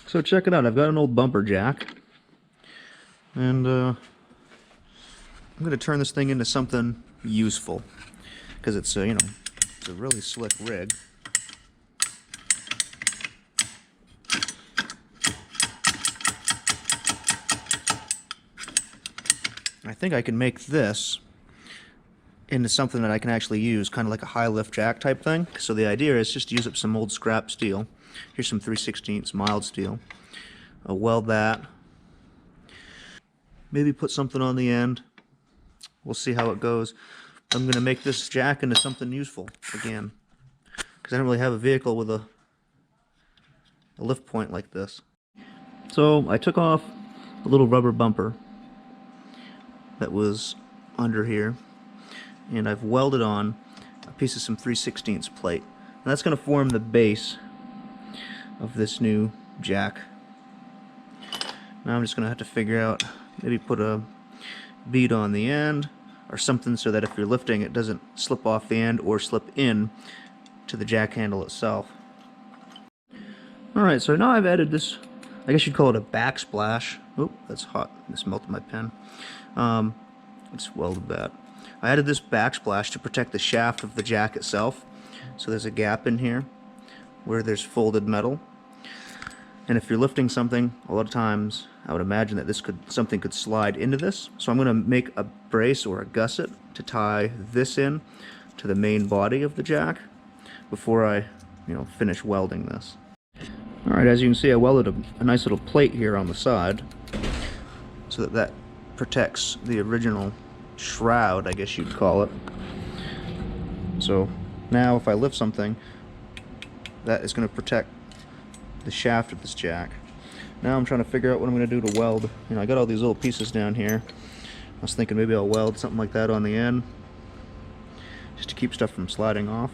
So check it out, I've got an old bumper jack, and I'm going to turn this thing into something useful, because it's you know, it's a really slick rig. I think I can make this into something that I can actually use, kind of like a high lift jack type thing. So the idea is just to use up some old scrap steel. Here's some 3/16 mild steel. I'll weld that. Maybe put something on the end. We'll see how it goes. I'm going to make this jack into something useful again, because I don't really have a vehicle with a lift point like this. So I took off a little rubber bumper that was under here, and I've welded on a piece of some 3/16 plate, and that's going to form the base of this new jack. Now I'm just going to have to figure out, maybe put a bead on the end or something so that if you're lifting it doesn't slip off the end or slip in to the jack handle itself. Alright, so now I've added this, I guess you'd call it a backsplash. Oh, that's hot. This melted my pen. Let's weld that. I added this backsplash to protect the shaft of the jack itself. So there's a gap in here where there's folded metal. And if you're lifting something, a lot of times I would imagine that something could slide into this. So I'm going to make a brace or a gusset to tie this in to the main body of the jack before I, finish welding this. Alright, as you can see, I welded a nice little plate here on the side so that protects the original shroud, I guess you'd call it. So now if I lift something, that is going to protect the shaft of this jack. Now I'm trying to figure out what I'm going to do to weld. I got all these little pieces down here. I was thinking maybe I'll weld something like that on the end, just to keep stuff from sliding off.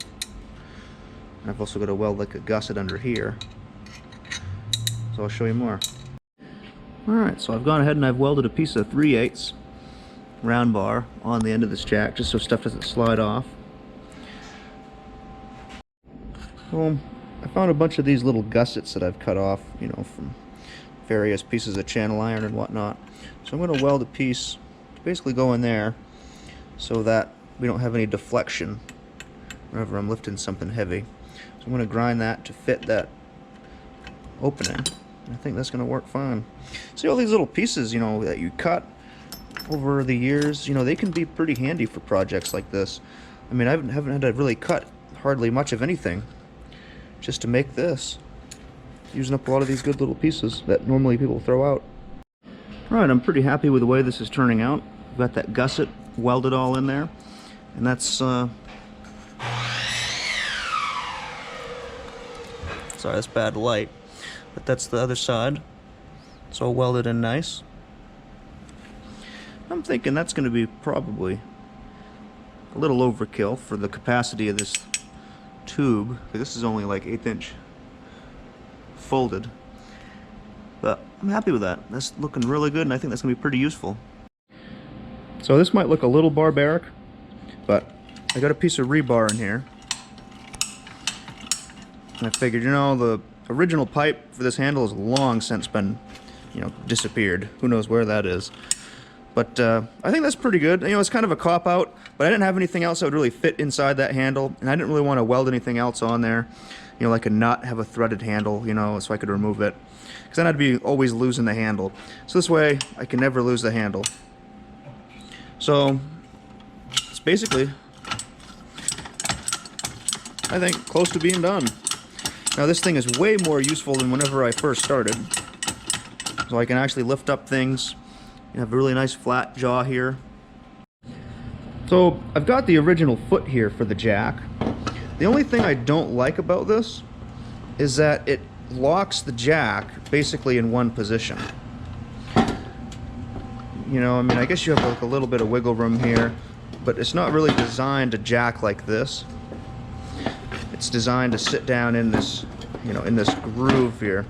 And I've also got to weld like a gusset under here. So I'll show you more. Alright, so I've gone ahead and I've welded a piece of 3/8 round bar on the end of this jack, just so stuff doesn't slide off. So I found a bunch of these little gussets that I've cut off, from various pieces of channel iron and whatnot. So I'm going to weld a piece to basically go in there so that we don't have any deflection whenever I'm lifting something heavy. So I'm going to grind that to fit that opening. I think that's going to work fine. See all these little pieces, that you cut over the years, they can be pretty handy for projects like this. I mean, I haven't had to really cut hardly much of anything just to make this, using up a lot of these good little pieces that normally people throw out. Alright, I'm pretty happy with the way this is turning out. I've got that gusset welded all in there, and that's sorry, that's bad light, but that's the other side. It's all welded in nice. I'm thinking that's going to be probably a little overkill for the capacity of this tube. This is only like 1/8 inch folded, but I'm happy with that. That's looking really good, and I think that's going to be pretty useful. So this might look a little barbaric, but I got a piece of rebar in here, and I figured, the original pipe for this handle has long since been, disappeared. Who knows where that is? But I think that's pretty good. It's kind of a cop-out, but I didn't have anything else that would really fit inside that handle, and I didn't really want to weld anything else on there. Like a nut, have a threaded handle, so I could remove it. Because then I'd be always losing the handle. So this way, I can never lose the handle. So, it's basically, I think, close to being done. Now this thing is way more useful than whenever I first started. So I can actually lift up things. You have a really nice flat jaw here. So I've got the original foot here for the jack. The only thing I don't like about this is that it locks the jack basically in one position. I guess you have like a little bit of wiggle room here, but it's not really designed to jack like this. It's designed to sit down in this, in this groove here.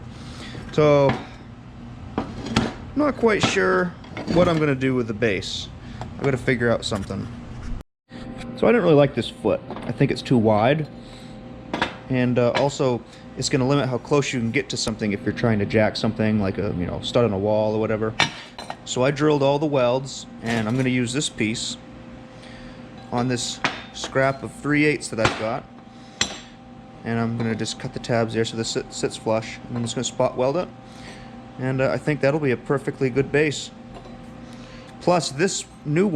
So I'm not quite sure what I'm going to do with the base. I've got to figure out something. So I didn't really like this foot. I think it's too wide, and also it's going to limit how close you can get to something if you're trying to jack something like a stud on a wall or whatever. So I drilled all the welds, and I'm going to use this piece on this scrap of 3/8 that I've got, and I'm going to just cut the tabs there so this sits flush, and I'm just going to spot weld it, and I think that'll be a perfectly good base. Plus this new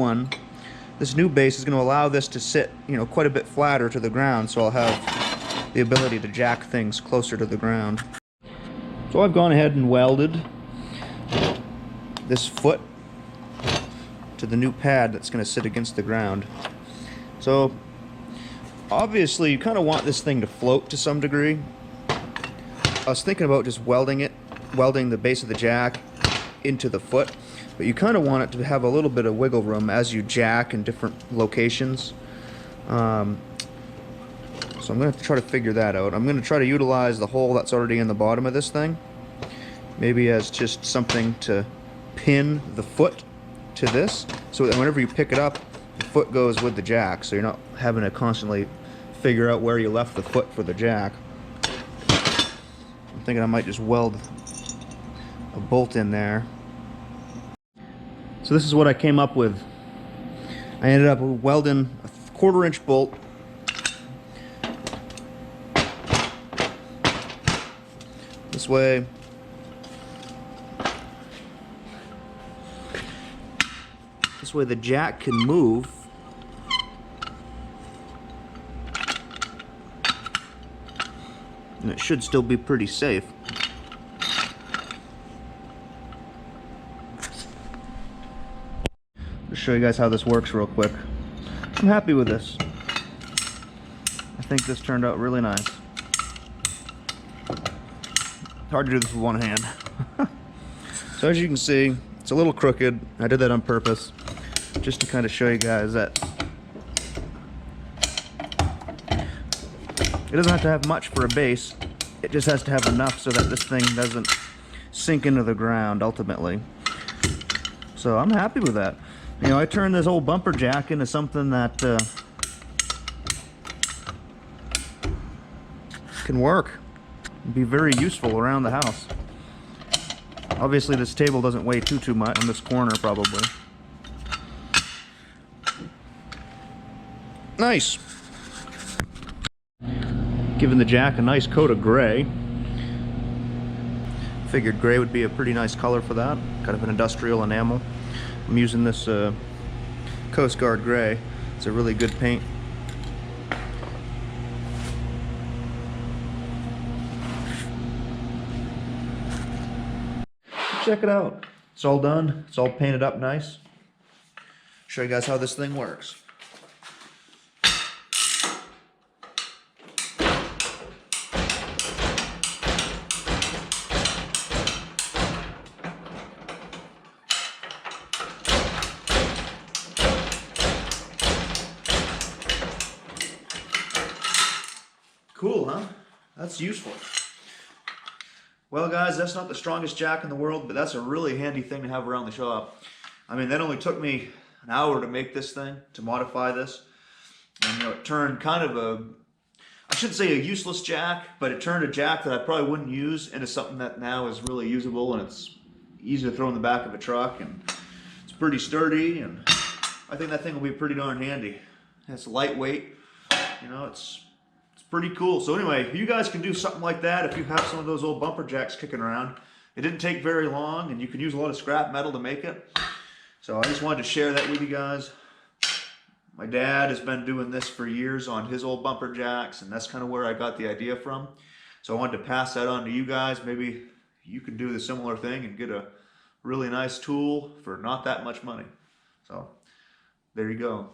base is going to allow this to sit quite a bit flatter to the ground, so I'll have the ability to jack things closer to the ground. So I've gone ahead and welded this foot to the new pad that's going to sit against the ground. So obviously you kind of want this thing to float to some degree. I was thinking about just welding the base of the jack into the foot, but you kind of want it to have a little bit of wiggle room as you jack in different locations. So I'm going to have to try to figure that out. I'm going to try to utilize the hole that's already in the bottom of this thing, maybe as just something to pin the foot to this, so that whenever you pick it up, the foot goes with the jack, so you're not having to constantly figure out where you left the foot for the jack. I'm thinking I might just weld a bolt in there. So this is what I came up with. I ended up welding a 1/4 inch bolt this way. This way the jack can move. And it should still be pretty safe. Just show you guys how this works real quick. I'm happy with this. I think this turned out really nice. It's hard to do this with one hand. So as you can see, it's a little crooked. I did that on purpose, just to kind of show you guys that it doesn't have to have much for a base. It just has to have enough so that this thing doesn't sink into the ground ultimately. So I'm happy with that. I turned this old bumper jack into something that can work and be very useful around the house. Obviously this table doesn't weigh too much on this corner probably. Nice. Giving the jack a nice coat of gray. Figured gray would be a pretty nice color for that. Kind of an industrial enamel. I'm using this Coast Guard gray. It's a really good paint. Check it out. It's all done. It's all painted up nice. Show you guys how this thing works. Cool, huh? That's useful. Well guys, that's not the strongest jack in the world, but that's a really handy thing to have around the shop. I mean, that only took me an hour to make this thing, to modify this. And it turned kind of I shouldn't say a useless jack, but it turned a jack that I probably wouldn't use into something that now is really usable, and it's easy to throw in the back of a truck, and it's pretty sturdy, and I think that thing will be pretty darn handy. It's lightweight, it's pretty cool. So anyway, you guys can do something like that if you have some of those old bumper jacks kicking around. It didn't take very long, and you can use a lot of scrap metal to make it. So I just wanted to share that with you guys. My dad has been doing this for years on his old bumper jacks, and that's kind of where I got the idea from. So I wanted to pass that on to you guys. Maybe you can do the similar thing and get a really nice tool for not that much money. So there you go.